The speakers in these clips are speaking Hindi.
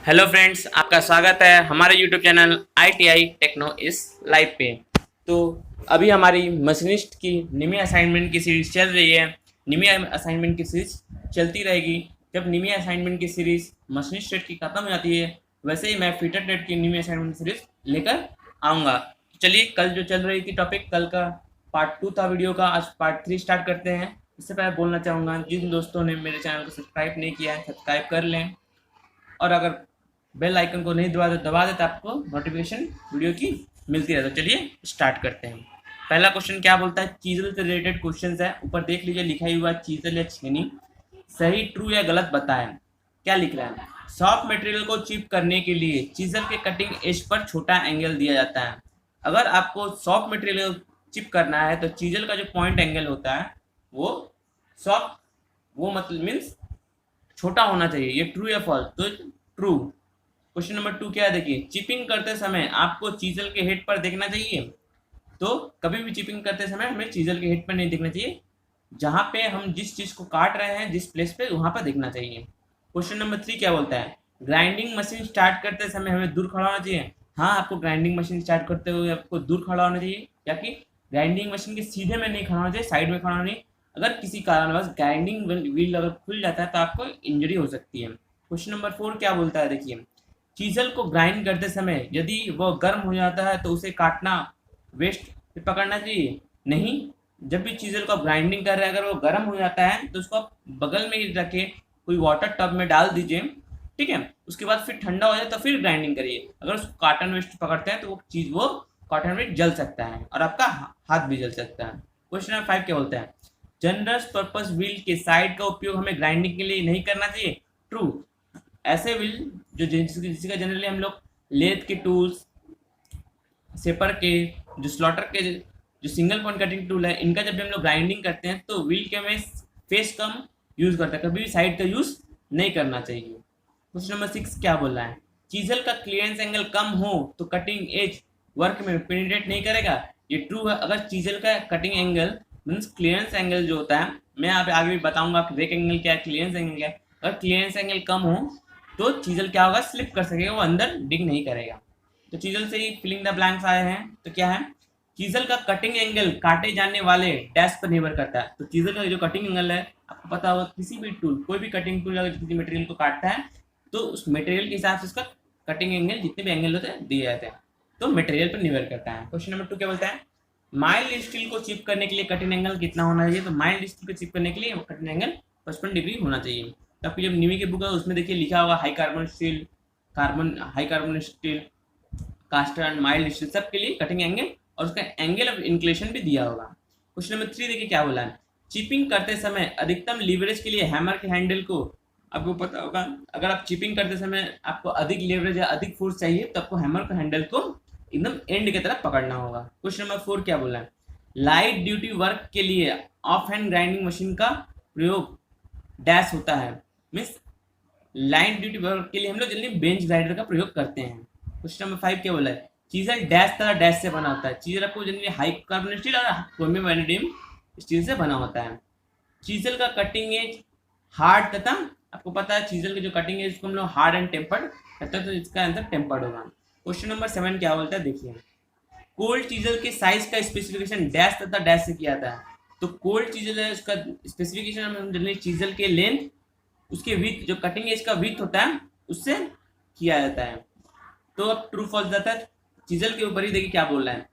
हेलो फ्रेंड्स, आपका स्वागत है हमारे यूट्यूब चैनल ITI टेक्नो इस लाइव पे। तो अभी हमारी मशीनिस्ट की निमी असाइनमेंट की सीरीज चल रही है। निमी असाइनमेंट की सीरीज चलती रहेगी। जब निमी असाइनमेंट की सीरीज मशीनिस्ट टेट की ख़त्म हो जाती है, वैसे ही मैं फीटर टेट की निमी असाइनमेंट सीरीज लेकर आऊँगा। चलिए, कल जो चल रही थी टॉपिक, कल का पार्ट 2 था वीडियो का, आज पार्ट 3 स्टार्ट करते हैं। इससे पहले बोलना चाहूँगा, जिन दोस्तों ने मेरे चैनल को सब्सक्राइब नहीं किया है, सब्सक्राइब कर लें। और अगर बेल आइकन को नहीं दबा देता आपको नोटिफिकेशन वीडियो की मिलती है। तो चलिए स्टार्ट करते हैं। पहला क्वेश्चन क्या बोलता है, चीजल से रिलेटेड क्वेश्चन है। ऊपर देख लीजिए, लिखा ही हुआ चीजल या छेनी, सही ट्रू या गलत बताएं। क्या लिख रहा है, सॉफ्ट मटेरियल को चिप करने के लिए चीजल के कटिंग एज पर छोटा एंगल दिया जाता है। अगर आपको सॉफ्ट मटेरियल चिप करना है तो चीजल का जो पॉइंट एंगल होता है वो सॉफ्ट, वो मतलब मीन्स छोटा होना चाहिए। ये ट्रू या फॉल्स? तो ट्रू। क्वेश्चन नंबर 2 क्या है, देखिए, चिपिंग करते समय आपको चीजल के हेड पर देखना चाहिए। तो कभी भी चिपिंग करते समय हमें चीजल के हेड पर नहीं देखना चाहिए, जहां पे हम जिस चीज को काट रहे हैं, जिस प्लेस पे, वहां पर देखना चाहिए। क्वेश्चन नंबर 3 क्या बोलता है, ग्राइंडिंग मशीन स्टार्ट करते समय हमें दूर खड़ा होना चाहिए। हाँ, आपको ग्राइंडिंग मशीन स्टार्ट करते हुए आपको दूर खड़ा होना चाहिए, या कि ग्राइंडिंग मशीन के सीधे में नहीं खड़ा होना चाहिए, साइड में खड़ा होना चाहिए। अगर किसी कारणवश ग्राइंडिंग व्हील अगर खुल जाता है तो आपको इंजरी हो सकती है। क्वेश्चन नंबर 4 क्या बोलता है, देखिए, चीजल को ग्राइंड करते समय यदि वह गर्म हो जाता है तो उसे काटना वेस्ट पकड़ना चाहिए? नहीं। जब भी चीजल को आप ग्राइंडिंग कर रहे हैं, अगर वो गर्म हो जाता है तो उसको आप बगल में ही रखे कोई वाटर टब में डाल दीजिए, ठीक है। उसके बाद फिर ठंडा हो जाए तो फिर ग्राइंडिंग करिए। अगर उसको कॉटन वेस्ट पकड़ते हैं तो वो कॉटन वेस्ट जल सकता है और आपका हाथ भी जल सकता है। क्वेश्चन नंबर 5 क्या बोलता है, जनरल पर्पस व्हील के साइड का उपयोग हमें ग्राइंडिंग के लिए नहीं करना चाहिए। ट्रू। ऐसे व्हील जो जिसका जनरली हम लोग लेथ के टूल्स, सेपर के, जो स्लॉटर के, जो सिंगल पॉइंट कटिंग टूल है, इनका जब भी हम लोग ग्राइंडिंग करते हैं तो व्हील के में फेस कम यूज करते हैं, कभी भी साइड का यूज नहीं करना चाहिए। क्वेश्चन नंबर 6 क्या बोल रहा है, चीजल का क्लियरेंस एंगल कम हो तो कटिंग एज वर्क में पेनिट्रेट नहीं करेगा। ये ट्रू है। अगर चीजल का cutting angle means clearance angle जो होता है, मैं यहाँ पे आगे भी बताऊंगा रेक एंगल क्या है, क्लियरेंस एंगल क्या है। अगर क्लियरेंस एंगल कम हो तो चीजल क्या होगा, स्लिप कर सकेगा, वो अंदर डिग नहीं करेगा। तो चीजल से ही फिलिंग द ब्लैंक्स आए हैं। तो क्या है, चीजल का कटिंग एंगल काटे जाने वाले डैश पर निर्भर करता है। तो चीजल का जो कटिंग एंगल है, आपको पता होगा, किसी भी टूल, कोई भी कटिंग टूल अगर किसी मटेरियल को काटता है तो उस मटेरियल के हिसाब से उसका कटिंग एंगल, जितने भी एंगल होते हैं, दिए जाते हैं। तो मटेरियल पर निर्भर करता है। क्वेश्चन नंबर 2 क्या बोलता है, माइल्ड स्टील को चिप करने के लिए कटिंग एंगल कितना होना चाहिए। तो माइल्ड स्टील को चिप करने के लिए कटिंग एंगल 55 डिग्री होना चाहिए। तो आपकी जब निमी की बुक है उसमें देखिए लिखा होगा high carbon steel, high carbon steel, caster and mild steel, सब के लिए कटिंग एंगल और उसका एंगल ऑफ इंक्लेशन भी दिया होगा। क्वेश्चन नंबर 3 देखिए क्या बोला है, चिपिंग करते समय अधिकतम लीवरेज के लिए हैमर के हैंडल को, आपको पता होगा, अगर आप चिपिंग करते समय आपको अधिक लेवरेज या अधिक फोर्स चाहिए तो आपको हैमर का हैंडल को एकदम एंड की तरफ पकड़ना होगा। क्वेश्चन नंबर 4 क्या बोला है, लाइट ड्यूटी वर्क के लिए ऑफ हैंड ग्राइंडिंग मशीन का प्रयोग डैश होता है। मीन्स लाइट ड्यूटी वर्क के लिए हम लोग जल्दी बेंच ग्राइंडर का प्रयोग करते हैं। क्वेश्चन नंबर 5 क्या बोला है, चीजल डैश तथा डैश से बना होता है। चीजल आपको जनरली हाई कार्बन स्टील और क्रोमियम वैनेडियम स्टील से बना होता है। चीजल का कटिंग एज हार्ड तथा, आपको पता है चीजल की जो कटिंग एज को हम लोग हार्ड एंड टेम्पर्ड कहते हैं, तो इसका आंसर टेम्पर्ड होगा। क्वेश्चन नंबर 7 क्या बोलता है, देखिए, कोल्ड चीजल के साइज का स्पेसिफिकेशन डैश तथा डैश से किया जाता है। तो कोल्ड चीजल है, उसका स्पेसिफिकेशन हम जनरली चीजल के लेंथ, उसके विथ, जो कटिंग एज का विथ होता है, उससे किया जाता है। तो अब ट्रू फॉल्स जाता है चीजल के ऊपर ही। देखिए क्या बोल रहा है,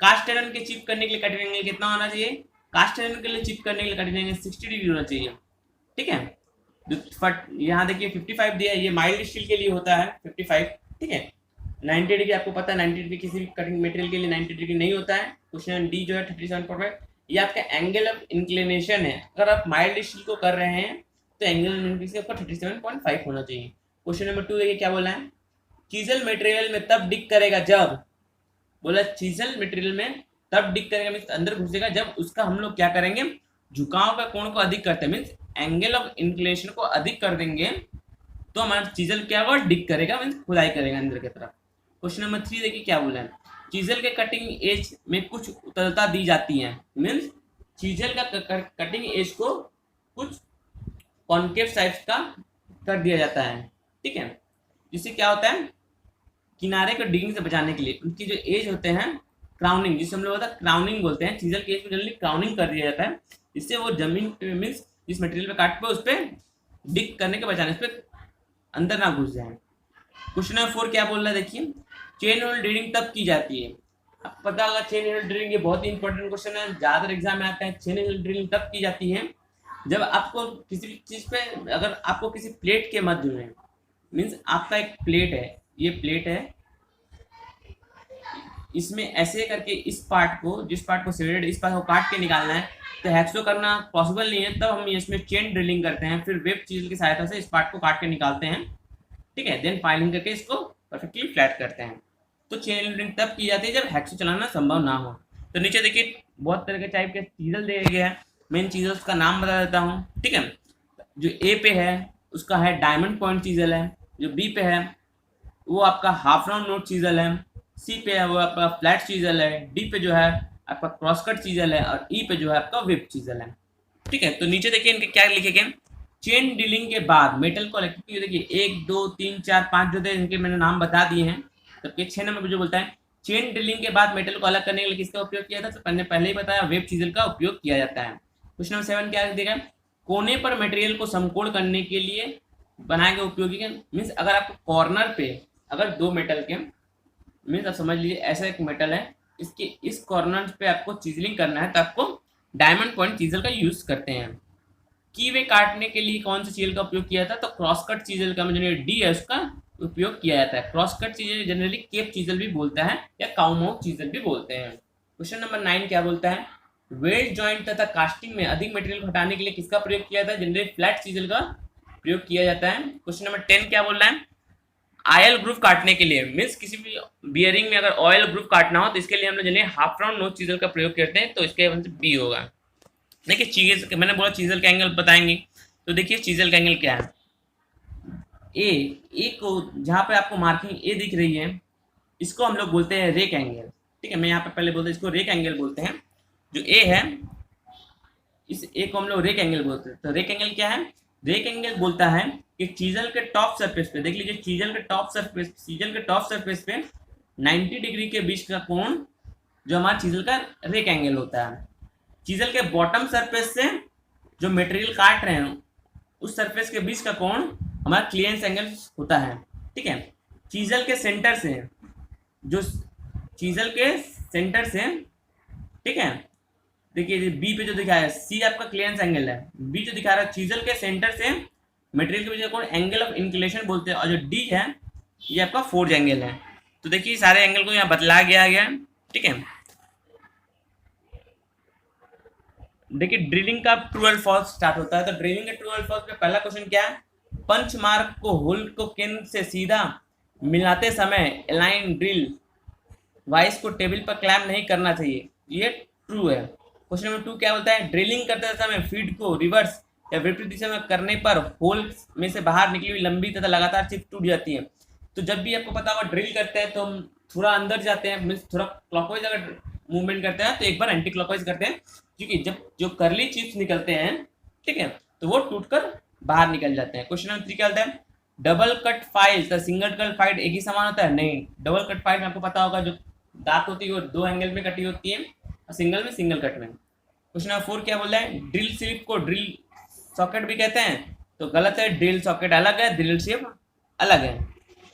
कास्ट आयरन के चिप करने के लिए कटिंग एंगल कितना होना चाहिए। कास्ट आयरन के लिए चिप करने के लिए कटिंग एंगल 60 डिग्री होना चाहिए, ठीक है। यहाँ देखिए 55 दिया है, ये माइल्ड स्टील के लिए होता है 55, ठीक है। 90 डिग्री आपको पता है, 90 डिग्री किसी भी कटिंग मटेरियल के लिए 90 डिग्री नहीं होता है। क्वेश्चन डी जो है 37.5, ये आपका एंगल ऑफ इंक्लिनेशन है। अगर आप माइल्ड स्टील को कर रहे हैं तो एंगल ऑफ इंक्लिनेशन आपका 37.5 होना चाहिए। क्वेश्चन नंबर 2 देखिए क्या बोला है, चीजल मटेरियल में तब डिग करेगा जब, बोला चीजल मटेरियल में तब डिग करेगा मीन्स अंदर घुसेगा जब उसका हम लोग क्या करेंगे, झुकाव का कोण को अधिक करते हैं, मीन्स एंगल ऑफ इंक्लिनेशन को अधिक कर देंगे तो हमारा चीजल क्या होगा, डिग करेगा, मीन्स खुदाई करेगा अंदर की तरफ। क्वेश्चन नंबर 3 देखिए क्या बोला है, चीजल के कटिंग एज में कुछ उतरता दी जाती है। मीन्स चीजल का कटिंग एज को कुछ कॉन्केव साइड का कर दिया जाता है, ठीक है। जिससे क्या होता है, किनारे को डिगिंग से बचाने के लिए उनकी जो एज होते हैं, क्राउनिंग, जिसे हम लोग क्राउनिंग बोलते हैं, चीजल के एज में जनरली क्राउनिंग कर दिया जाता है, इससे वो जमीन पे मीन्स जिस मटेरियल पे काट पे उस पर डिग करने के बचाने, उस पर अंदर ना घुस जाए। क्वेश्चन नंबर 4 क्या बोल रहा है, देखिए चेन होल ड्रिलिंग तब की जाती है। आपको पता होगा चेन होल ड्रिलिंग, ये बहुत ही इंपॉर्टेंट क्वेश्चन है, ज्यादातर एग्जाम में आता है। चेन होल ड्रिलिंग तब की जाती है जब आपको किसी भी चीज पे, अगर आपको किसी प्लेट के मध्य में, मीन्स आपका एक प्लेट है, ये प्लेट है, इसमें ऐसे करके इस पार्ट को, जिस पार्ट को सेपरेट, इस पार्ट को काट के निकालना है, तो हैक्सो करना पॉसिबल नहीं है, तब हम इसमें चेन ड्रिलिंग करते हैं, फिर वेब चीजल की सहायता से इस पार्ट को काट के निकालते हैं, ठीक है, देन फाइलिंग करके इसको परफेक्टली फ्लैट करते हैं। तो चेन ड्रिलिंग तब की जाती है जब हैक्सो चलाना संभव ना हो। तो नीचे देखिए बहुत तरह के टाइप के चीजल दिए गए हैं, मेन चीजल्स का नाम बता देता हूँ, ठीक है। जो ए पे है उसका है डायमंड पॉइंट चीजल है, जो बी पे है वो आपका हाफ राउंड नोट चीजल है, सी पे है वो आपका फ्लैट चीजल है, डी पे जो है आपका क्रॉस कट चीजल है, और ई पे जो है आपका विप चीजल है, ठीक है। तो नीचे देखिए इनके क्या लिखे गए, चेन डीलिंग के बाद मेटल को इलेक्ट्रिक, देखिए 1 2 3 4 5 जो थे इनके मैंने नाम बता दिए हैं। तो 6 नंबर जो बोलता है चेन ड्रिलिंग के बाद मेटल को अलग करने के लिए किसका उपयोग किया था, तो मैंने पहले ही बताया वेब चीजल का उपयोग किया जाता है। क्वेश्चन नंबर 7 क्या देगा, कोने पर मटेरियल को समकोण करने के लिए बनाए गए उपयोगी, मीन्स अगर आपको कॉर्नर पे अगर दो मेटल के, मीन्स आप समझ लीजिए ऐसा एक मेटल है, इसके इस कॉर्नर पे आपको चीजलिंग करना है तो आपको डायमंड पॉइंट चीजल का यूज करते हैं। की वे काटने के लिए कौन सा चीजल का उपयोग किया था, तो क्रॉस कट चीजल का जो डी है उसका उपयोग किया जाता है। Cross cut chisel generally cape chisel भी बोलता है या काउमाउथ चीजल भी बोलते हैं। क्वेश्चन नंबर 9 क्या बोलता है, वेल्ड जॉइंट तथा कास्टिंग में अधिक मटेरियल को हटाने के लिए किसका प्रयोग किया था, जनरली फ्लैट चीजल का प्रयोग किया जाता है। क्वेश्चन नंबर 10 क्या बोल रहा है, ऑयल ग्रुव काटने के लिए, मीन्स किसी भी बियरिंग में अगर ऑयल ग्रुव काटना हो तो इसके लिए हम लोग जनरली हाफ राउंड नोच चीजल का प्रयोग करते हैं, तो इसके आंसर बी होगा। देखिए चीज, मैंने बोला चीजल का एंगल बताएंगे, तो देखिए चीजल का एंगल क्या है, ए को जहाँ पे आपको मार्किंग ए दिख रही है इसको हम लोग बोलते हैं रेक एंगल, ठीक है। मैं यहाँ पे पहले बोलते हैं इसको रेक एंगल बोलते हैं। जो ए है इस ए को हम लोग रेक एंगल बोलते हैं। तो रेक एंगल क्या है, रेक एंगल बोलता है कि चीजल के टॉप सरफेस पे, देख लीजिए चीजल के टॉप सरफेस पे 90 डिग्री के बीच का कोण जो हमारा चीजल का रेक एंगल होता है। चीजल के बॉटम सरफेस से जो मटेरियल काट रहे हैं उस सरफेस के बीच का कोण हमारा क्लियरेंस एंगल होता है, ठीक है। चीजल के सेंटर से, जो चीजल के सेंटर से, ठीक है, देखिए बी पे जो दिखा है सी आपका क्लियरेंस एंगल है, बी जो दिखा रहा है चीजल के सेंटर से मटेरियल के बीच का कोण एंगल ऑफ इंक्लिनेशन बोलते हैं, और जो डी है ये आपका फोर्ज एंगल है। तो देखिए सारे एंगल को यहाँ बतला गया गया, ठीक है। देखिए ड्रिलिंग का ट्रू और फॉल्स स्टार्ट होता है। तो ड्रिलिंग के ट्रू और फॉल्स में पहला क्वेश्चन क्या है, पंच मार्क को होल को केंद्र से सीधा मिलाते समय अलाइन ड्रिल वाइस को टेबल पर क्लैम्प नहीं करना चाहिए, ये ट्रू है। क्वेश्चन नंबर 2 क्या बोलता है, ड्रिलिंग करते समय फीड को रिवर्स या विपरीत दिशा में करने पर होल में से बाहर निकली हुई लंबी तथा लगातार चिप टूट जाती है। तो जब भी आपको पता होगा ड्रिल करते हैं तो हम थोड़ा अंदर जाते हैं, मीन्स थोड़ा क्लॉकवाइज अगर मूवमेंट करते हैं तो एक बार एंटी क्लॉकवाइज करते हैं, क्योंकि जब जो करली चिप्स निकलते हैं, ठीक है, तो वो टूटकर बाहर निकल जाते हैं। क्वेश्चन नंबर 3 क्या होता है, डबल कट फाइल तो सिंगल कट फाइल एक ही समान होता है, नहीं। डबल कट फाइल में आपको पता होगा जो दांत होती है वो 2 एंगल में कटी होती है और सिंगल में सिंगल कट में। क्वेश्चन नंबर 4 क्या बोल रहा है, ड्रिल स्लिप को ड्रिल सॉकेट भी कहते हैं, तो गलत है, ड्रिल सॉकेट अलग है, ड्रिल शेप अलग है।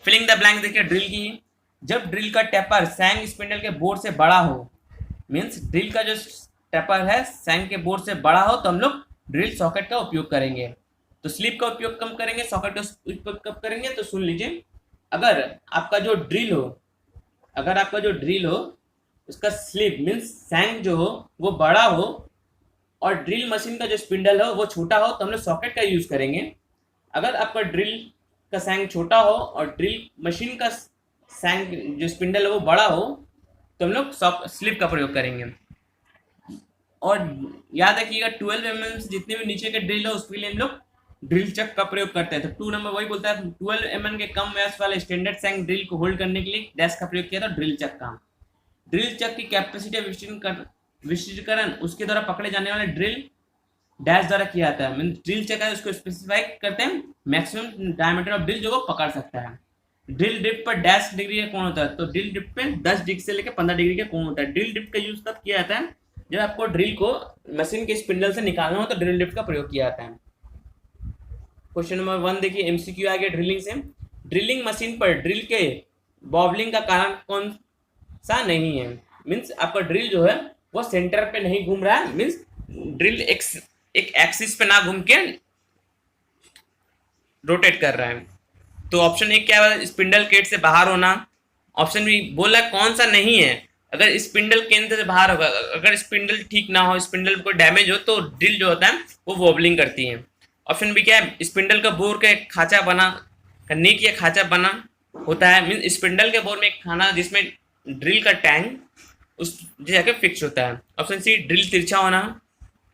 फिलिंग द ब्लैंक देखिए ड्रिल की, जब ड्रिल का टेपर सैंग स्पिंडल के बोर्ड से बड़ा हो, मीन्स ड्रिल का जो टेपर है सैंग के बोर्ड से बड़ा हो तो हम लोग ड्रिल सॉकेट का उपयोग करेंगे। तो स्लिप का उपयोग कम करेंगे, सॉकेट का उपयोग कम करेंगे। तो सुन लीजिए, अगर आपका जो ड्रिल हो उसका स्लिप मीन्स सैंग जो हो वो बड़ा हो और ड्रिल मशीन का जो स्पिंडल हो वो छोटा हो तो हम लोग सॉकेट का यूज करेंगे। अगर आपका ड्रिल का सैंग छोटा हो और ड्रिल मशीन का सैंग जो स्पिंडल है वो बड़ा हो तो हम लोग स्लिप का प्रयोग करेंगे। और याद रखिएगा 12 mm से जितने भी नीचे के ड्रिल हो उसके लिए हम लोग ड्रिल चक का प्रयोग करते हैं। तो 2 नंबर वही बोलता है 12 mm के कम व्यास वाले स्टैंडर्ड सैंग ड्रिल को होल्ड करने के लिए डैश का प्रयोग किया था ड्रिल चक का। ड्रिल चक की कैपेसिटी विशिष्टीकरण उसके द्वारा पकड़े जाने वाले ड्रिल डैश द्वारा किया जाता है। ड्रिल चक है उसको स्पेसिफाई करते हैं मैक्सिमम डायमीटर ऑफ ड्रिल जो वो पकड़ सकता है। ड्रिल डिप पर डैश डिग्री का कोण होता है, तो ड्रिल डिप पे 10 डिग्री से लेकर 15 डिग्री का कोण होता है। ड्रिल डिप का यूज तब किया जाता है जब आपको ड्रिल को मशीन के स्पिंडल से निकालना हो, तो ड्रिल डिप का प्रयोग किया जाता है। क्वेश्चन नंबर 1 देखिए, एमसीक्यू आ गया ड्रिलिंग से। ड्रिलिंग मशीन पर ड्रिल के बॉबलिंग का कारण कौन सा नहीं है? मीन्स आपका ड्रिल जो है वो सेंटर पे नहीं घूम रहा है, मीन्स ड्रिल एक एक्सिस पे ना घूम के रोटेट कर रहा है। तो ऑप्शन ए क्या है, स्पिंडल केंद्र से बाहर होना। ऑप्शन बी बोला कौन सा नहीं है, अगर स्पिंडल केंद्र से बाहर होगा, अगर स्पिंडल ठीक ना हो, स्पिंडल को डैमेज हो, तो ड्रिल जो होता है वो वॉबलिंग करती है। ऑप्शन बी क्या है, स्पिंडल का बोर के खांचा बना नेक या खांचा बना होता है, मीन स्पिंडल के बोर में एक खाना जिसमें ड्रिल का टैंक उस जगह फिक्स होता है। ऑप्शन सी ड्रिल तिरछा होना,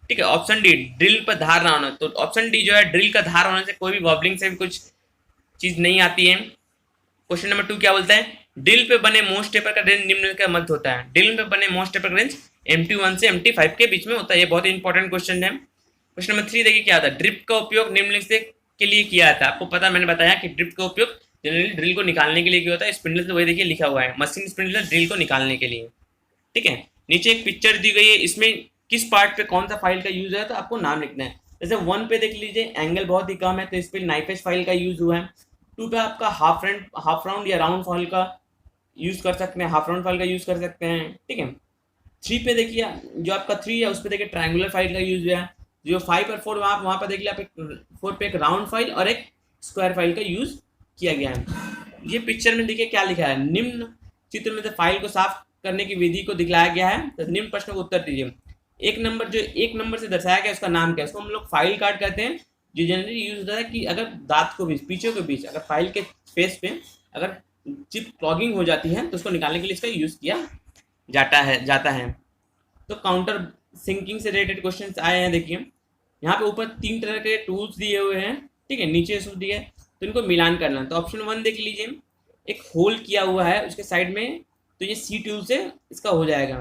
ठीक है। ऑप्शन डी ड्रिल पर धार ना होना, तो ऑप्शन डी जो है ड्रिल का धार होने से कोई भी वॉबलिंग से भी कुछ चीज नहीं आती है। क्वेश्चन नंबर 2 क्या बोलता है, ड्रिल पे बने मोस्ट टेपर का रेंज निम्न का मध्य होता है। ड्रिल पे बने मोस्ट टेपर का रेंज MT1 से MT5 के बीच में होता है। ये बहुत इंपॉर्टेंट क्वेश्चन है। क्वेश्चन नंबर 3 देखिए क्या था, ड्रिप का उपयोग निम्नलिखित से के लिए किया था। आपको पता, मैंने बताया कि ड्रिप का उपयोग जनरली ड्रिल को निकालने के लिए किया होता है। स्पिंडल से वही देखिए लिखा हुआ है, मशीन स्पिंडल ड्रिल को निकालने के लिए, ठीक है। नीचे एक पिक्चर दी गई है, इसमें किस पार्ट पे कौन सा फाइल का यूज है, तो आपको नाम लिखना है। जैसे 1 पे देख लीजिए एंगल बहुत ही कम है, तो इस पे नाइफ एज फाइल का यूज हुआ है। 2 पे आपका हाफ राउंड या राउंड फाइल का यूज कर सकते हैं, हाफ राउंड फाइल का यूज कर सकते हैं, ठीक है। 3 पे देखिए जो आपका 3 है उस पे देखिए ट्रायंगुलर फाइल का यूज हुआ है। जो 5 और 4 वहाँ पर देखिए आप 4 पे एक राउंड फाइल और एक स्क्वायर फाइल का यूज किया गया है। ये पिक्चर में देखिए क्या लिखा है, निम्न चित्र में से फाइल को साफ करने की विधि को दिखलाया गया है, तो निम्न प्रश्न को उत्तर दीजिए। एक नंबर से दर्शाया गया उसका नाम क्या है, उसको हम लोग फाइल कार्ड कहते हैं। जो जनरली यूज होता है कि अगर दांत को बीच पीछे के बीच अगर फाइल के फेस पे अगर चिप क्लॉगिंग हो जाती है तो उसको निकालने के लिए इसका यूज किया जाता है। तो काउंटर सिंकिंग से रिलेटेड क्वेश्चंस आए हैं। देखिए यहाँ पे ऊपर 3 तरह के टूल्स दिए हुए हैं, ठीक है, नीचे सूत्र दिए, तो इनको मिलान करना। तो ऑप्शन 1 देख लीजिए, एक होल किया हुआ है उसके साइड में, तो ये सी टूल से इसका हो जाएगा।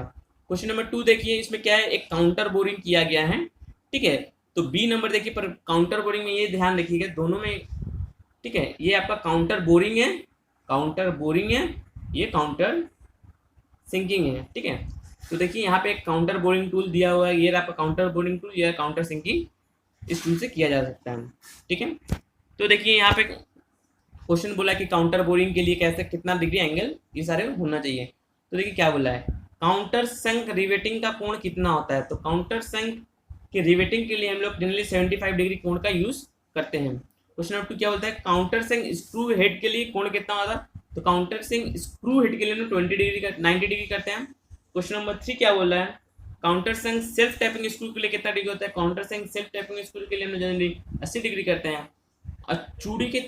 क्वेश्चन नंबर 2 देखिए, इसमें क्या है, एक काउंटर बोरिंग किया गया है, ठीक है। तो बी नंबर देखिए, पर काउंटर बोरिंग में ये ध्यान रखिएगा दोनों में, ठीक है, ये आपका काउंटर बोरिंग है, ये काउंटर सिंकिंग है, ठीक है। तो देखिए यहाँ पे एक काउंटर बोरिंग टूल दिया हुआ है, ये आपका काउंटर बोरिंग टूल, ये काउंटर सिंकिंग इस टूल से किया जा सकता है, ठीक है। तो देखिए यहाँ पे क्वेश्चन बोला कि काउंटर बोरिंग के लिए कैसे कितना डिग्री एंगल ये सारे होना चाहिए। तो देखिए क्या बोला है, काउंटर संक रिवेटिंग का कोण कितना होता है। तो काउंटर संक के रिवेटिंग के लिए हम लोग जनरली 75 डिग्री कोण का यूज करते हैं। क्वेश्चन नंबर 2 क्या बोलता है, काउंटर संक स्क्रू हेड के लिए कोण कितना होता है। तो काउंटर संक स्क्रू हेड के लिए हम 20 डिग्री का 90 डिग्री करते हैं। क्वेश्चन नंबर 3 क्या बोल रहा है, काउंटर संक सेल्फ टैपिंग स्क्रू के लिए कितना डिग्री होता है। काउंटर संक सेल्फ टैपिंग स्क्रू के लिए हम जनरली 80 डिग्री करते हैं। और चूड़ी के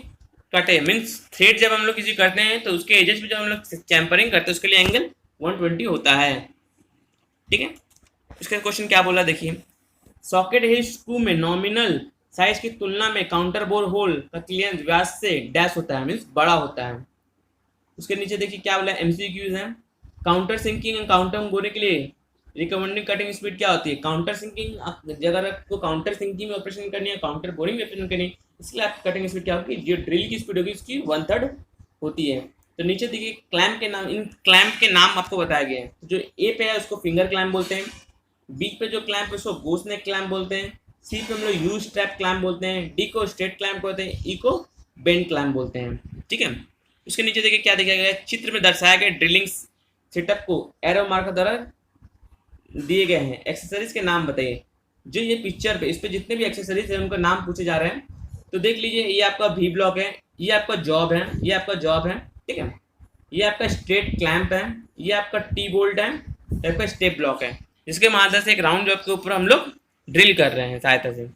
कटे मीन्स थ्रेड जब हम लोग किसी करते हैं तो उसके एजेस पे जब हम लोग चैम्परिंग करते हैं उसके लिए एंगल 120 होता है, ठीक है। इसका क्वेश्चन क्या बोला देखिए, सॉकेट हेड स्क्रू में नॉमिनल साइज की तुलना में काउंटर बोर होल का क्लियरेंस व्यास से डैश होता है, मीन्स बड़ा होता है। उसके नीचे देखिए क्या बोला, MCQs है, counter sinking and counter boring के लिए रिकमेंडेड कटिंग स्पीड क्या होती है। काउंटर सिंकिंग अगर आपको काउंटर सिंकिंग में ऑपरेशन करनी है, काउंटर बोरिंग में ऑपरेशन करनी है, इसलिए आपकी कटिंग स्पीड क्या होगी, जो ड्रिल की स्पीड होगी उसकी 1/3 होती है। तो नीचे देखिए क्लैंप के नाम, इन क्लैंप के नाम आपको बताया गया है। जो ए पे है उसको फिंगर क्लैंप बोलते हैं, बी पे जो क्लैंप है उसको गोस नेक क्लैंप बोलते हैं, सी पे हम लोग यू स्ट्रैप क्लैंप बोलते हैं, डी को स्ट्रेट क्लैंप बोलते हैं, ई को बेंड क्लैंप बोलते हैं, ठीक है। उसके नीचे देखिए क्या दिखाया गया है, चित्र में दर्शाया गया ड्रिलिंग सेटअप को एरो मार्कर द्वारा दिए गए हैं, एक्सेसरीज के नाम बताइए। जो ये पिक्चर पे इस पे जितने भी एक्सेसरीज हैं उनका नाम पूछे जा रहे हैं। तो देख लीजिए, ये आपका V ब्लॉक है, ये आपका जॉब है, ये आपका जॉब है, ठीक है, ये आपका स्ट्रेट क्लैंप है, ये आपका टी बोल्ट है, ये आपका स्टेप ब्लॉक है, जिसके माध्यम से एक राउंड जॉब के ऊपर हम लोग ड्रिल कर रहे हैं सहायता से,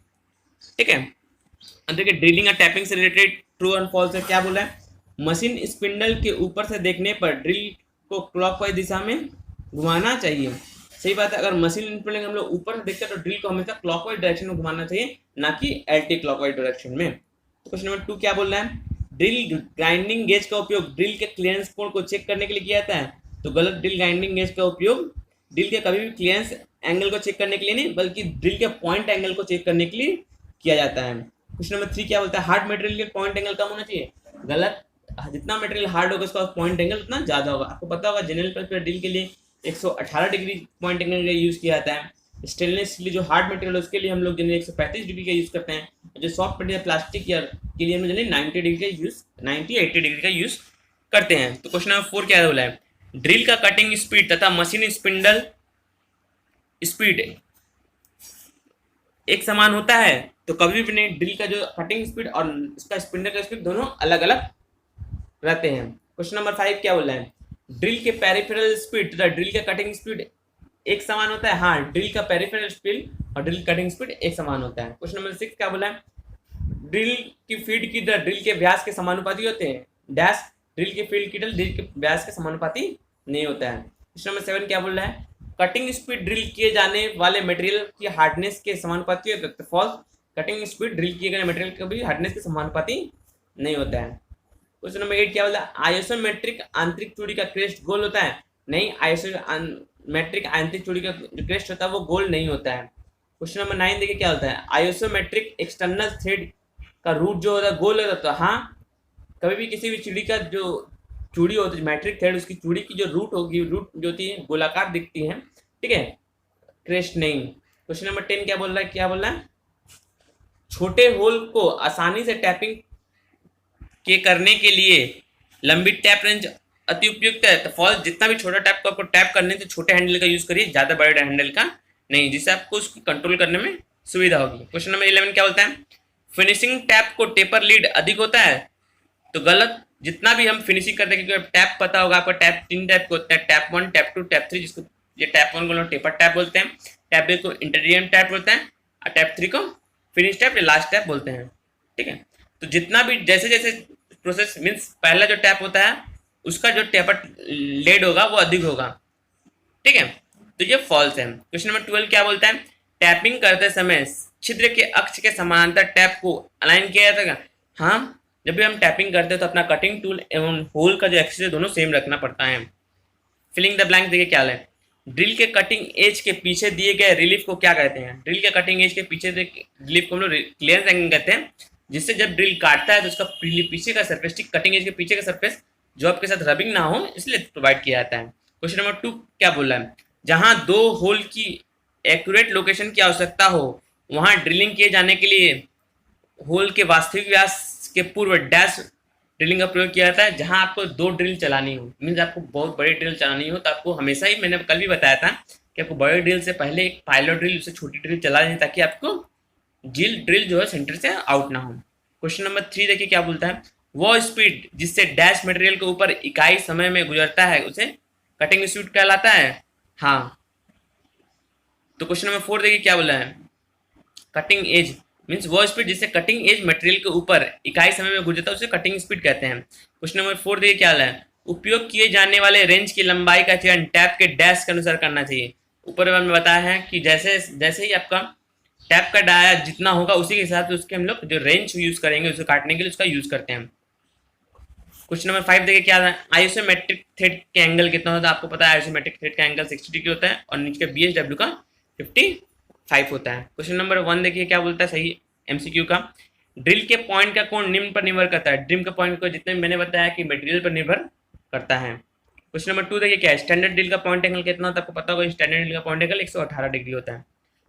ठीक है। अब देखिए ड्रिलिंग और टैपिंग से रिलेटेड ट्रू एंड फॉल्स है। क्या बोला है, मशीन स्पिंडल के ऊपर से देखने पर ड्रिल को क्लॉकवाइज दिशा में घुमाना चाहिए। सही बात है, अगर मशीन स्पिंडल हम लोग ऊपर से देखते हैं तो ड्रिल को हमेशा क्लॉकवाइज डायरेक्शन में घुमाना चाहिए, ना कि एंटी क्लॉकवाइज डायरेक्शन में। तो क्वेश्चन नंबर 2 क्या बोल रहा है, ड्रिल ग्राइंडिंग गेज का उपयोग ड्रिल के क्लियरेंस कोण को चेक करने के लिए किया जाता है। तो गलत, ड्रिल ग्राइंडिंग गेज का उपयोग ड्रिल के कभी भी क्लियरेंस एंगल को चेक करने के लिए नहीं, बल्कि ड्रिल के पॉइंट एंगल को चेक करने के लिए किया जाता है। क्वेश्चन नंबर 3 क्या बोलता है, हार्ड मटेरियल के पॉइंट एंगल कम होना चाहिए। गलत, जितना मटेरियल हार्ड होगा उसका पॉइंट एंगल उतना ज़्यादा होगा। आपको पता होगा जनरल पर्पस ड्रिल के लिए 118 डिग्री पॉइंट एंगल का यूज़ किया जाता है। स्टेनलेस स्टील जो हार्ड मटेरियल है उसके लिए हम लोग जनरली 135 डिग्री का यूज़ करते हैं। जो सॉफ्ट मटेरियल प्लास्टिक या के लिए हम जनरली 90 डिग्री का यूज़ 80 डिग्री का यूज़ करते हैं। तो क्वेश्चन नंबर 4 क्या बोला है, ड्रिल का कटिंग स्पीड तथा मशीन स्पिंडल स्पीड एक समान होता है तो कभी भी नहीं। ड्रिल का जो कटिंग स्पीड और उसका स्पिंडल का स्पीड दोनों अलग अलग रहते हैं। क्वेश्चन नंबर 5 क्या बोल रहा है, ड्रिल के पेरिफेरल स्पीड तथा ड्रिल का कटिंग स्पीड एक समान होता है। हाँ, ड्रिल का पेरिफेरल स्पीड और ड्रिल कटिंग स्पीड एक समान होता है। क्वेश्चन नंबर 6 क्या बोला है, ड्रिल की फीड की दर ड्रिल के व्यास के समानुपाती होते हैं। डैश ड्रिल के फील्ड की दर ड्रिल के व्यास के समानुपाती नहीं होता है। क्वेश्चन नंबर 7 क्या बोल रहा है, कटिंग स्पीड ड्रिल किए जाने वाले मटेरियल की हार्डनेस के समानुपाती होता है। फॉल्स, कटिंग स्पीड ड्रिल किए गए मटेरियल के भी हार्डनेस के समानुपाती नहीं होता है। क्वेश्चन नंबर 8 क्या बोला, आइसोमेट्रिक आंतरिक चूड़ी का क्रेस्ट गोल होता है। नहीं, आइसोमेट्रिक आंतरिक चूड़ी का जो क्रेस्ट होता है वो गोल नहीं होता है। क्वेश्चन नंबर 9 देखिए क्या होता है, आइसोमेट्रिक एक्सटर्नल थ्रेड का रूट जो होता है गोल होता है। हाँ, कभी भी किसी भी चूड़ी का जो चूड़ी होती है मैट्रिक थ्रेड, उसकी चूड़ी की जो रूट होगी, रूट जो होती है गोलाकार दिखती है, ठीक है, क्रेस्ट नहीं। क्वेश्चन नंबर 10 क्या बोल रहा है, क्या बोल रहा है, छोटे होल को आसानी से टैपिंग के करने के लिए लंबी टैप रेंज अति उपयुक्त है। तो फॉल्स, जितना भी छोटा टैप को आपको टैप करने तो छोटे हैंडल का यूज करिए, ज्यादा बड़े हैंडल का नहीं, जिससे आपको उसको कंट्रोल करने में सुविधा होगी। क्वेश्चन नंबर 11 क्या बोलता है, फिनिशिंग टैप को टेपर लीड अधिक होता है। तो गलत, जितना भी हम फिनिशिंग करते हैं, क्योंकि टैप पता होगा आपको, टैप 3 टाइप को होता है, टैप 1, टैप 2, टैप 3, जिसको ये टैप 1 को टेपर टैप बोलते हैं, टैप 2 को इंटरमीडिएट टैप बोलते हैं, और टैप 3 को फिनिश टैप या लास्ट टैप बोलते हैं, ठीक है। तो जितना भी जैसे जैसे प्रोसेस मीन्स पहला जो टैप होता है उसका जो टेपर लेड होगा वो अधिक होगा, ठीक है। तो ये फॉल्स है। क्वेश्चन नंबर 12 क्या बोलता है, टैपिंग करते समय छिद्र के अक्ष के समानांतर टैप को अलाइन किया जाता है। हाँ, जब भी हम टैपिंग करते हैं तो अपना कटिंग टूल एवं होल का जो एक्सिस है दोनों सेम रखना पड़ता है। फिलिंग द ब्लैंक देखिए क्या है, ड्रिल के कटिंग एज के पीछे दिए गए रिलीफ को क्या कहते हैं। ड्रिल के कटिंग एज के पीछे रिलीफ को हम लोग क्लियरेंस एंगल कहते हैं, जिससे जब ड्रिल काटता है तो उसका पीछे का सरफेस, ठीक कटिंग एज के पीछे का सरफेस जो आपके साथ रबिंग ना हो इसलिए प्रोवाइड किया जाता है। क्वेश्चन नंबर 2 क्या बोल रहा है, जहां 2 होल की एक्यूरेट लोकेशन की आवश्यकता हो वहां ड्रिलिंग किए जाने के लिए होल के वास्तविक व्यास के पूर्व डैश ड्रिलिंग का प्रयोग किया जाता है। जहां आपको 2 ड्रिल चलानी हो, मीन्स आपको बहुत बड़ी ड्रिल चलानी हो, तो आपको हमेशा ही, मैंने कल भी बताया था कि आपको बड़ी ड्रिल से पहले एक पायलट ड्रिल, उससे छोटी ड्रिल चला दें ताकि आपको ड्रिल जो है सेंटर से आउट ना हो। क्वेश्चन नंबर 3 देखिए क्या बोलता है, वो स्पीड जिससे डैश मटेरियल के ऊपर इकाई समय में गुजरता है उसे कटिंग स्पीड कहलाता है। हाँ, तो क्वेश्चन नंबर 4 देखिए क्या बोला है, कटिंग एज मीन्स वो स्पीड जिससे कटिंग एज मटेरियल के ऊपर इकाई समय में गुजरता है उसे कटिंग स्पीड कहते हैं। क्वेश्चन नंबर 4 देखिए क्या है, उपयोग किए जाने वाले रेंज की लंबाई का चयन टैप के डैश के अनुसार करना चाहिए। ऊपर में बताया है कि जैसे जैसे ही आपका टैप का डाया जितना होगा उसी के हिसाब से उसके हम लोग जो रेंज यूज करेंगे उसे काटने के लिए उसका यूज करते हैं। क्वेश्चन नंबर 5 देखिए क्या है, आइसोमेट्रिक थ्रेड के एंगल कितना होता है। आपको पता है आइसोमेट्रिक थ्रेड का एंगल 60 डिग्री होता है और नीचे का BSW का 55 होता है। क्वेश्चन नंबर 1 देखिए क्या बोलता है, सही MCQ का, ड्रिल के पॉइंट का कोण निम्न पर निर्भर करता है। ड्रिल का पॉइंट को जितने मैंने बताया कि मटेरियल पर निर्भर करता है। क्वेश्चन नंबर 2 देखिए क्या है, स्टैंडर्ड ड्रिल का पॉइंट एंगल कितना होता है। आपको पता होगा स्टैंडर्ड ड्रिल का पॉइंट एंगल 118 डिग्री होता है।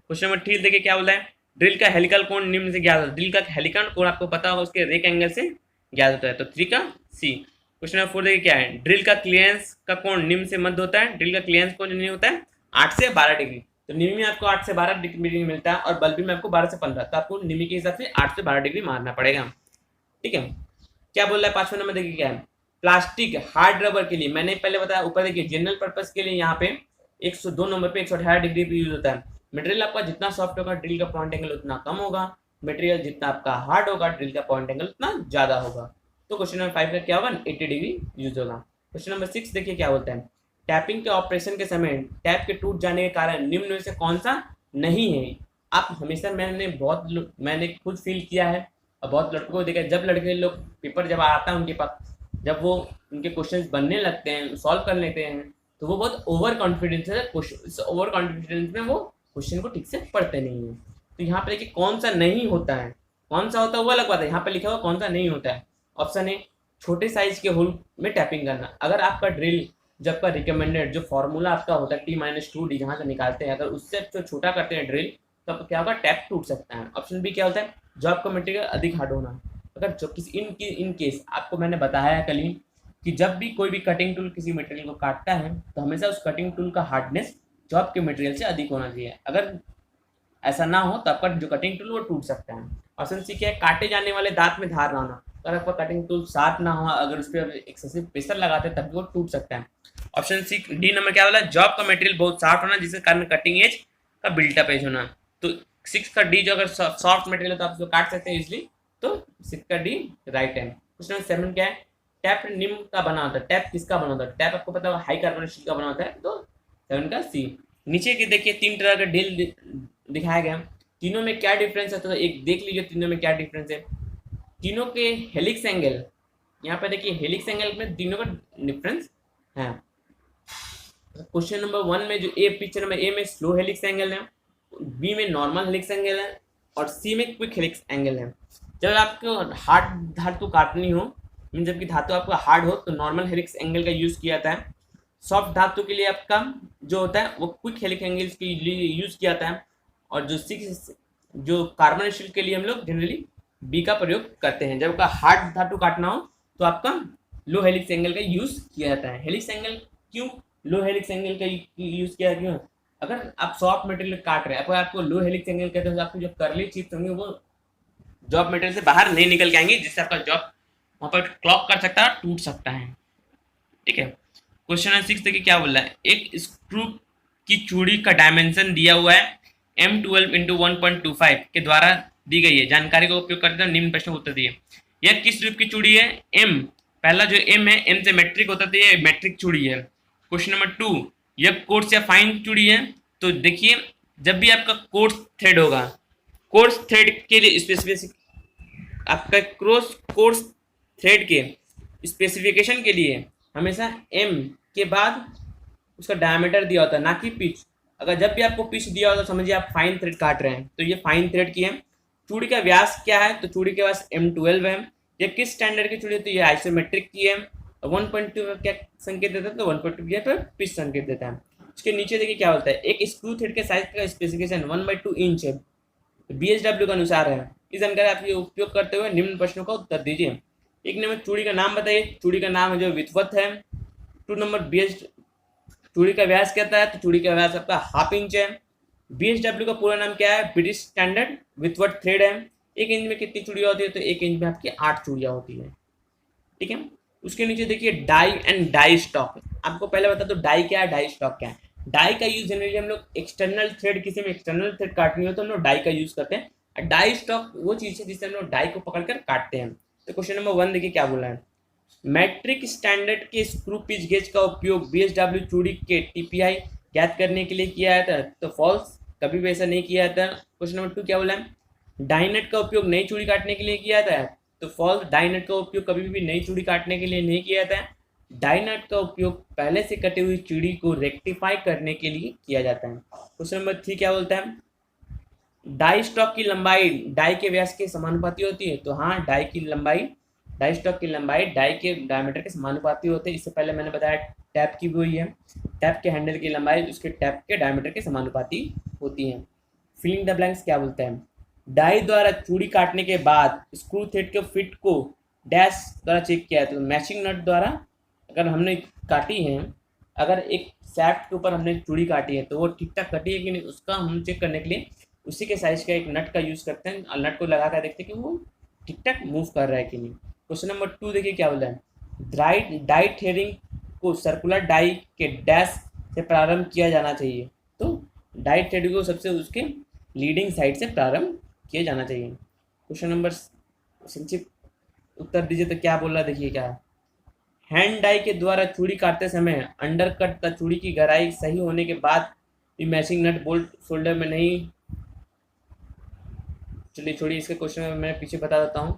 क्वेश्चन नंबर 3 देखिए क्या बोला है, ड्रिल का हेलिकल कोण निम्न से ज्ञात होता है। ड्रिल का हेलिकल कोण आपको पता होगा उसके रेक एंगल से ज्ञात होता है, तो 3 का C। क्वेश्चन नंबर 4 देखिए क्या है, ड्रिल का क्लियरेंस का कोण निम्न से मध्य होता है। ड्रिल का क्लियरेंस कोण नहीं होता है 8 से 12 डिग्री, तो निमी में आपको 8 से 12 डिग्री मिलता है और बल्बी में आपको 12 से 15, तो आपको निमी के हिसाब से 8 से 12 डिग्री मारना पड़ेगा, ठीक है। क्या बोल रहा है 5वां नंबर देखिए क्या है, प्लास्टिक हार्ड रबर के लिए मैंने पहले बताया ऊपर देखिए जनरल पर्पस के लिए यहाँ पे 102 नंबर पे 118 डिग्री पे यूज होता है। मटेरियल आपका जितना सॉफ्ट होगा ड्रिल का पॉइंट एंगल उतना कम होगा, मटेरियल जितना आपका हार्ड होगा ड्रिल का पॉइंट एंगल उतना ज्यादा होगा। तो क्वेश्चन नंबर 5 का क्या होगा, 80 डिग्री यूज होगा। क्वेश्चन नंबर 6 देखिए क्या बोलता है, टैपिंग के ऑपरेशन के समय टैप के टूट जाने के कारण निम्न में से कौन सा नहीं है। आप हमेशा, मैंने खुद फील किया है और बहुत लड़कों को देखा है, जब लड़के लोग पेपर जब आता है उनके पास, जब वो उनके क्वेश्चंस बनने लगते हैं, सॉल्व कर लेते हैं, तो वो बहुत ओवर कॉन्फिडेंस है, ओवर कॉन्फिडेंस में वो क्वेश्चन को ठीक से पढ़ते नहीं है। तो यहाँ पे देखिए कौन सा नहीं होता है, कौन सा होता है वो अलग बात है, यहाँ पे लिखा हुआ कौन सा नहीं होता है। ऑप्शन ए छोटे साइज के होल में टैपिंग करना। अगर आपका ड्रिल जब का रिकमेंडेड जो फॉर्मूला आपका होता है T-2D जहाँ से निकालते हैं, अगर उससे जो छोटा करते हैं ड्रिल, तो आपको क्या होगा, टैप टूट सकता है। ऑप्शन बी क्या होता है, जो आपका मटेरियल अधिक हार्ड होना। अगर जो किसी इन केस आपको मैंने बताया है कल ही कि जब भी कोई भी कटिंग टूल किसी मटेरियल को काटता है तो हमेशा उस कटिंग टूल का हार्डनेस जो आपके मटेरियल से अधिक होना चाहिए। अगर ऐसा ना हो तो आपका जो कटिंग टूल वो टूट सकता है। ऑप्शन सी क्या है, काटे जाने वाले दांत में धार ना होना। अगर आपका कटिंग टूल शार्प ना हो, अगर उस पर एक्सेसिव प्रेशर लगाते हैं तब भी वो टूट सकता है। ऑप्शन सी डी नंबर क्या बोला, जॉब का मटेरियल बहुत सॉफ्ट होना जिसके कारण कटिंग एज का बिल्टअप एज होना। तो 6 का डी, जो अगर सॉफ्ट मटेरियल है तो आप उसको काट सकते हैं इजिली, तो 6 का डी राइट है। क्वेश्चन 7 क्या है, टैप निम्न का बना होता है। टैप किसका बना होता है, टैप आपको पता होगा हाई कार्बन स्टील का बना होता है, तो 7 का सी। नीचे की देखिए 3 तरह का ड्रिल दिखाया गया, तीनों में क्या डिफरेंस है, तो एक देख लीजिए तीनों में क्या डिफरेंस है। तीनों के हेलिक्स एंगल, यहाँ पे देखिए हेलिक्स एंगल में तीनों का डिफरेंस है। क्वेश्चन नंबर 1 में जो पिक्चर नंबर ए में स्लो हेलिक्स एंगल है, बी में नॉर्मल हेलिक्स एंगल है और सी में क्विक हेलिक्स एंगल है। जब आपको हार्ड धातु काटनी हो, जबकि धातु आपका हार्ड हो, तो नॉर्मल हेलिक्स एंगल का यूज किया जाता है। सॉफ्ट धातु के लिए आपका जो होता है वो क्विक हेलिक्स एंगल के लिए यूज किया जाता है। और जो कार्बन स्टील के लिए हम लोग जनरली बी का प्रयोग करते हैं। जब आपका हार्ड धातु काटना हो तो आपका लो हेलिक्स एंगल का यूज किया जाता है। हेलिक्स एंगल क्यों लो हेलिक्स एंगल का यूज किया क्यों, अगर आप सॉफ्ट मटेरियल काट रहे हैं, अगर आपको लो हेलिक्स एंगल कहते हैं तो आपकी जो कर्ली चिप्स होंगे वो जॉब मटेरियल से बाहर नहीं निकल के आएंगी, जिससे आपका जॉब वहाँ पर क्लॉक कर सकता है, टूट सकता है। ठीक है, क्वेश्चन नंबर 6 देखिए क्या बोल रहा है, एक स्क्रू की चूड़ी का डायमेंशन दिया हुआ है M12 × 1.25 के द्वारा दी गई है, जानकारी का उपयोग करते हुए निम्न प्रश्न उत्तर दिए। यह किस रूप की चूड़ी है, M, पहला जो M है M से मेट्रिक होता है, ये मेट्रिक चूड़ी है। क्वेश्चन नंबर 2, यह कोर्स या फाइन चूड़ी है, तो देखिए जब भी आपका कोर्स थ्रेड होगा, कोर्स थ्रेड के लिए स्पेसिफिक आपका कोर्स थ्रेड के स्पेसिफिकेशन के लिए हमेशा M के बाद उसका डायमीटर दिया होता है, ना कि पिच। अगर जब भी आपको पिच दिया होता है तो समझिए आप फाइन थ्रेड काट रहे हैं, तो ये फाइन थ्रेड की है। चूड़ी का व्यास क्या है, तो चूड़ी के व्यास M12 है। ये किस स्टैंडर्ड की चूड़ी है, तो ये आइसोमेट्रिक की है। 1.2 का क्या संकेत देता है, तो 1.2 यहाँ पर पिच संकेत देता है। उसके नीचे देखिए क्या होता है, एक स्क्रू थ्रेड के साइज का स्पेसिफिकेशन 1/2 इंच है, BSW के अनुसार है। इस जानकारी आपके उपयोग करते हुए निम्न प्रश्नों का उत्तर दीजिए। एक नंबर चूड़ी का नाम बताइए, चूड़ी का नाम है जो विथवत है। 2 नंबर चूड़ी का व्यास कहता है, तो चूड़ी का व्यास आपका ½ इंच है। BSW का पूरा नाम क्या है, ब्रिटिश स्टैंडर्ड विथवत थ्रेड है। 1 इंच में कितनी चूड़ियाँ होती है, तो 1 इंच में आपकी 8 चूड़ियाँ होती है। ठीक है, उसके नीचे देखिए डाई एंड डाई स्टॉक। आपको पहले बता दो डाई क्या है, डाई स्टॉक क्या है। डाई का यूज जनरली हम लोग एक्सटर्नल थ्रेड, किसी में एक्सटर्नल थ्रेड काटनी हो तो हम लोग डाई का यूज करते हैं। डाई स्टॉक वो चीज़ है जिससे हम लोग डाई को पकड़कर काटते हैं। तो क्वेश्चन नंबर 1 देखिए क्या बोला है, मैट्रिक स्टैंडर्ड के स्क्रू पिच गेज का उपयोग BSW चूड़ी के TPI ज्ञात करने के लिए किया जाता है, तो फॉल्स, कभी भी ऐसा नहीं किया जाता। क्वेश्चन नंबर 2 क्या बोला है, डाइनट का उपयोग नई चूड़ी काटने के लिए किया जाता है, तो फॉल्स, डाइनट का उपयोग कभी भी नई चूड़ी काटने के लिए नहीं किया जाता है। डाइनट का उपयोग पहले से कटी हुई चूड़ी को रेक्टिफाई करने के लिए किया जाता है। क्वेश्चन नंबर 3 क्या बोलता है, डाई स्टॉक की लंबाई डाई के व्यास के समानुपाती होती है, तो हाँ डाई स्टॉक की लंबाई डाई के डायमीटर के समानुपाती होते हैं। इससे पहले मैंने बताया टैप की भी हुई है, टैप के हैंडल की लंबाई उसके टैप के डायमीटर के समानुपाती होती है। फिलिंग द ब्लैंक्स क्या बोलता है, डाई द्वारा चूड़ी काटने के बाद स्क्रू थ्रेड के फिट को डैश द्वारा चेक किया है, तो मैचिंग नट द्वारा अगर हमने काटी है, अगर एक सैफ्ट के ऊपर हमने चूड़ी काटी है तो वो ठीक ठाक कटी है कि नहीं, उसका हम चेक करने के लिए उसी के साइज का एक नट का यूज़ करते हैं और नट को लगा कर देखते हैं कि वो ठीक ठाक मूव कर रहा है कि नहीं। क्वेश्चन नंबर 2 देखिए क्या बोला है, डाई थ्रेडिंग को सर्कुलर डाई के डैश से प्रारंभ किया जाना चाहिए, तो डाई थ्रेडिंग को सबसे उसके लीडिंग साइड से प्रारंभ किया जाना चाहिए। क्वेश्चन नंबर संक्षिप्त उत्तर दीजिए, तो क्या बोल रहा है देखिए क्या, हैंड डाई के द्वारा चूड़ी काटते समय अंडरकट तथा चूड़ी की गहराई सही होने के बाद भी मैचिंग नट बोल्ट शोल्डर में नहीं, चलिए छोड़िए इसके क्वेश्चन में मैं पीछे बता देता हूँ।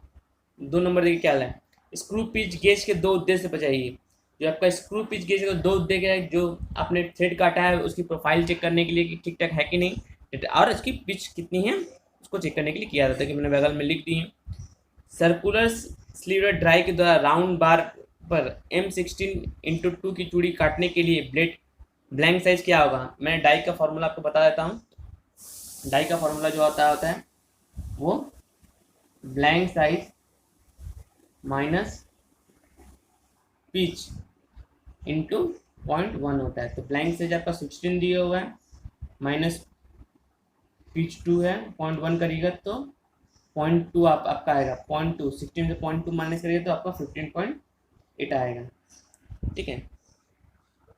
2 नंबर देखिए क्या है, स्क्रू पिच गेज के 2 उद्देश्य बचाइए। जो आपका स्क्रू पिच गेज का 2 उद्देश्य है, जो आपने थ्रेड काटा है उसकी प्रोफाइल चेक करने के लिए कि ठीक ठाक है कि नहीं, और इसकी पिच कितनी है उसको चेक करने के लिए किया जाता है, कि मैंने बगल में लिख दी है। सर्कुलर स्लीवर ड्राई के द्वारा राउंड बार पर M16x2 की चूड़ी काटने के लिए ब्लेड ब्लैंक साइज क्या होगा। मैं डाई का फॉर्मूला आपको बता देता हूँ। डाई का फॉर्मूला जो होता है वो blank size minus pitch into 0.1 होता है। तो ब्लैंक साइज आपका 16 दिया हुआ है, माइनस पिच 2 है, 0.1 करिएगा तो 0.2 आपका आएगा। 0.2 16 से 0.2 माइनस करिएगा तो आपका 15.8 आएगा। ठीक है,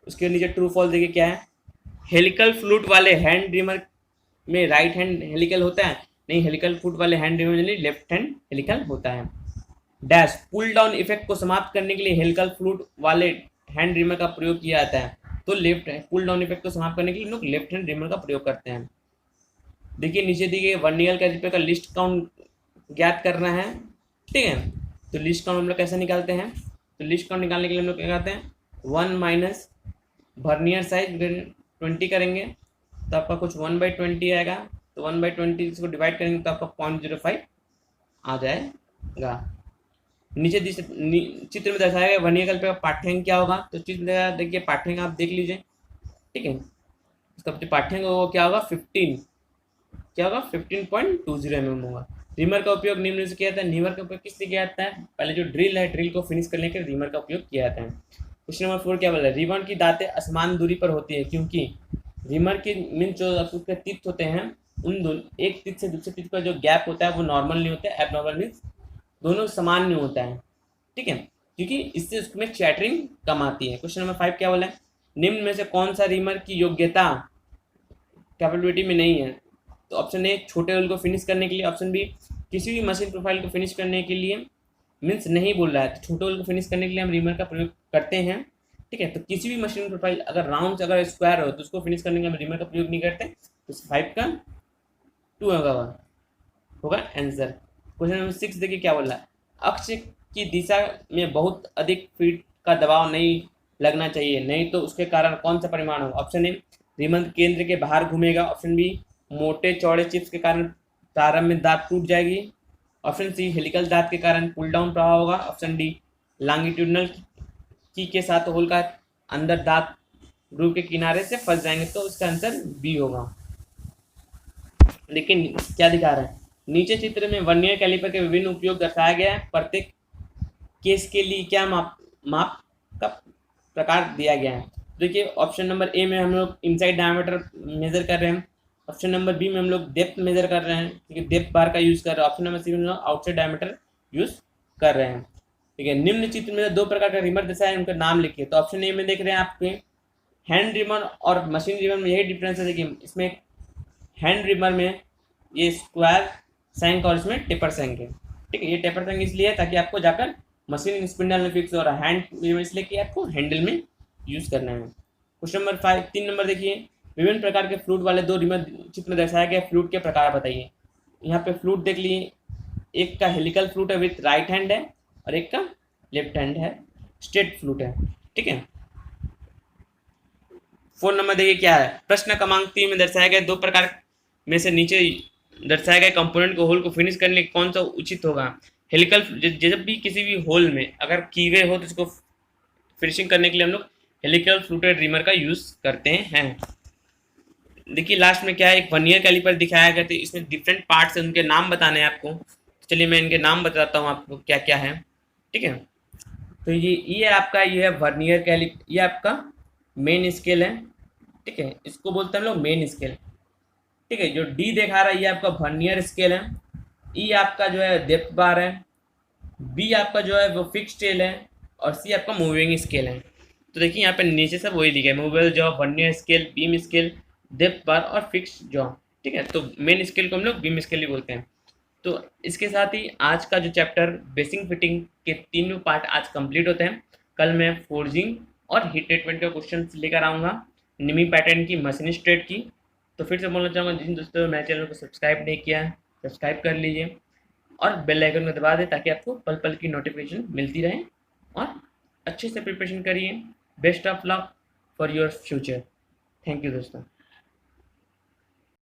उसके नीचे ट्रू फॉल्स देखिए क्या है। हेलिकल फ्लूट वाले हैंड ड्रीमर में राइट हैंड हेलिकल होता है, नहीं। हेलिकल फ्लूट वाले हैंड ड्रीमर में लेफ्ट हैंड हेलिकल होता है। डैश पुल डाउन इफेक्ट को समाप्त करने के लिए हेलिकल फ्लूट वाले हैंड ड्रीमर का प्रयोग किया जाता है। तो लेफ्ट पुल डाउन इफेक्ट को समाप्त करने के लिए लोग लेफ्ट हैंड ड्रीमर का प्रयोग करते हैं। देखिए नीचे दिए वर्नियर कैलिपर का लिस्ट काउंट ज्ञात करना है। ठीक है, तो लिस्ट काउंट हम लोग कैसे निकालते हैं। तो लिस्ट काउंट निकालने के लिए हम लोग क्या करते हैं, 1 माइनस वर्नियर साइज 20 करेंगे तो आपका कुछ 1/20 आएगा। तो 1/20 इसको डिवाइड करेंगे तो आपका 0.05 आ जाएगा। नीचे चित्र में दर्शाया गया वर्नियर कैलिपर का पाठ्यांक क्या होगा। तो चित्र में देखिए पाठ्यांक आप देख लीजिए। ठीक है, इसका पाठ्यांक क्या होगा 15, क्या होगा 15.20 mm होगा। रीमर का उपयोग निम्न से किया जाता है। रीमर का उपयोग किस लिए किया जाता है, पहले जो ड्रिल है ड्रिल को फिनिश करने के लिए रीमर का उपयोग किया जाता है। क्वेश्चन नंबर 4 क्या बोला है, रीमर की दांतें असमान दूरी पर होती है क्योंकि रीमर की मीन जो उसके टिप होते हैं उन दोनों एक टिप से दूसरे टिप का जो गैप होता है वो नॉर्मल नहीं होता है, एबनॉर्मल मीन्स दोनों समान नहीं होता है। ठीक है, क्योंकि इससे उसमें चैटरिंग कम आती है। क्वेश्चन नंबर 5 क्या बोला है, निम्न में से कौन सा रीमर की योग्यता कैपेबिलिटी में नहीं है। तो ऑप्शन ए छोटे होल को फिनिश करने के लिए, ऑप्शन बी किसी भी मशीन प्रोफाइल को फिनिश करने के लिए मीन्स नहीं बोल रहा है। तो छोटे होल को फिनिश करने के लिए हम रीमर का प्रयोग करते हैं। ठीक है, तो किसी भी मशीन प्रोफाइल अगर राउंड से अगर स्क्वायर हो तो उसको फिनिश करने के लिए हम रीमर का प्रयोग नहीं करते। तो 5 का 2 होगा आंसर। क्वेश्चन नंबर 6 देखिए क्या बोल रहा है, अक्ष की दिशा में बहुत अधिक फीट का दबाव नहीं लगना चाहिए, नहीं तो उसके कारण कौन सा परिमाण होगा। ऑप्शन ए रीमर केंद्र के बाहर घूमेगा। ऑप्शन बी मोटे चौड़े चिप्स के कारण प्रारंभ में दांत टूट जाएगी। ऑप्शन सी हेलिकल दांत के कारण पुल डाउन प्रभाव होगा। ऑप्शन डी लॉन्गिट्यूडनल की के साथ होल का अंदर दांत ग्रूव के किनारे से फंस जाएंगे। तो इसका आंसर बी होगा। लेकिन क्या दिखा रहा है, नीचे चित्र में वर्नियर कैलिपर के विभिन्न उपयोग दर्शाया गया है। प्रत्येक केस के लिए क्या माप का प्रकार दिया गया है। देखिए ऑप्शन नंबर ए में हम लोग इनसाइड डायमीटर मेजर कर रहे हैं। ऑप्शन नंबर बी में हम लोग डेप्थ मेजर कर रहे हैं, ठीक है, डेप्थ बार का यूज कर रहे हैं। ऑप्शन नंबर सी में हम लोग आउटसाइड डायमीटर यूज कर रहे हैं। ठीक है, निम्न चित्र में 2 प्रकार का रिमर दर्शाया है, उनका नाम लिखिए। तो ऑप्शन ए में देख रहे हैं आपके हैंड रिमर और मशीन रिमर में यही डिफरेंस है। देखिए इसमें हैंड रिमर में ये स्क्वायर सैंक और इसमें टेपर सैंक है। ठीक है, ये टेपर सैंक इसलिए है ताकि आपको जाकर मशीन स्पिंडल में फिक्स हो रहा है। हैंड रिमर इसलिए कि आपको हैंडल में यूज करना है। क्वेश्चन नंबर 3 नंबर देखिए, विभिन्न प्रकार के फ्लूट वाले 2 रिमर चित्र में दर्शाया गया फ्लूट के प्रकार बताइए। यहाँ पे फ्लूट देख लिए, एक का हेलिकल फ्लूट है विथ राइट हैंड है और एक का लेफ्ट हैंड है, स्ट्रेट फ्लूट है। ठीक है, 4 नंबर देखिए क्या है, प्रश्न क्रमांक 3 में दर्शाया गया 2 प्रकार में से नीचे दर्शाए गए कंपोनेंट को होल को फिनिश करने के लिए कौन सा उचित होगा। हेलिकल जब भी किसी भी होल में अगर कीवे हो तो इसको फिनिशिंग करने के लिए हम लोग हेलिकल फ्लूटेड रिमर का यूज करते हैं। देखिए लास्ट में क्या है, एक वर्नियर कैलिपर दिखाया गया, तो इसमें डिफरेंट पार्ट्स हैं, उनके नाम बताने हैं आपको। चलिए मैं इनके नाम बताता हूँ आपको क्या क्या है। ठीक है, तो ये आपका ये है वर्नियर कैलिपर, ये आपका मेन स्केल है। ठीक है, इसको बोलते हैं हम लोग मेन स्केल। ठीक है, जो डी दिखा रहा है ये आपका वर्नियर स्केल है। ई आपका जो है डेप्थ बार है। बी आपका जो है वो फिक्स टेल है और सी आपका मूविंग स्केल है। तो देखिए यहाँ पे नीचे सब वही दिखा है, movable jaw, vernier scale, beam scale, depth bar और फिक्स जॉ। ठीक है, तो मेन स्केल को हम लोग बीम स्केल ही बोलते हैं। तो इसके साथ ही आज का जो चैप्टर बेसिक फिटिंग के 3 पार्ट आज कंप्लीट होते हैं। कल मैं फोर्जिंग और हीट ट्रीटमेंट के क्वेश्चन लेकर आऊँगा, निमी पैटर्न की, मशीनिस्ट ट्रेड की। तो फिर से बोलना चाहूँगा, जिन दोस्तों ने मेरे चैनल को सब्सक्राइब नहीं किया है सब्सक्राइब कर लीजिए और बेल आइकन को दबा दें ताकि आपको पल पल की नोटिफिकेशन मिलती रहे। और अच्छे से प्रिपरेशन करिए। Best of luck for your future. Thank you दोस्तों।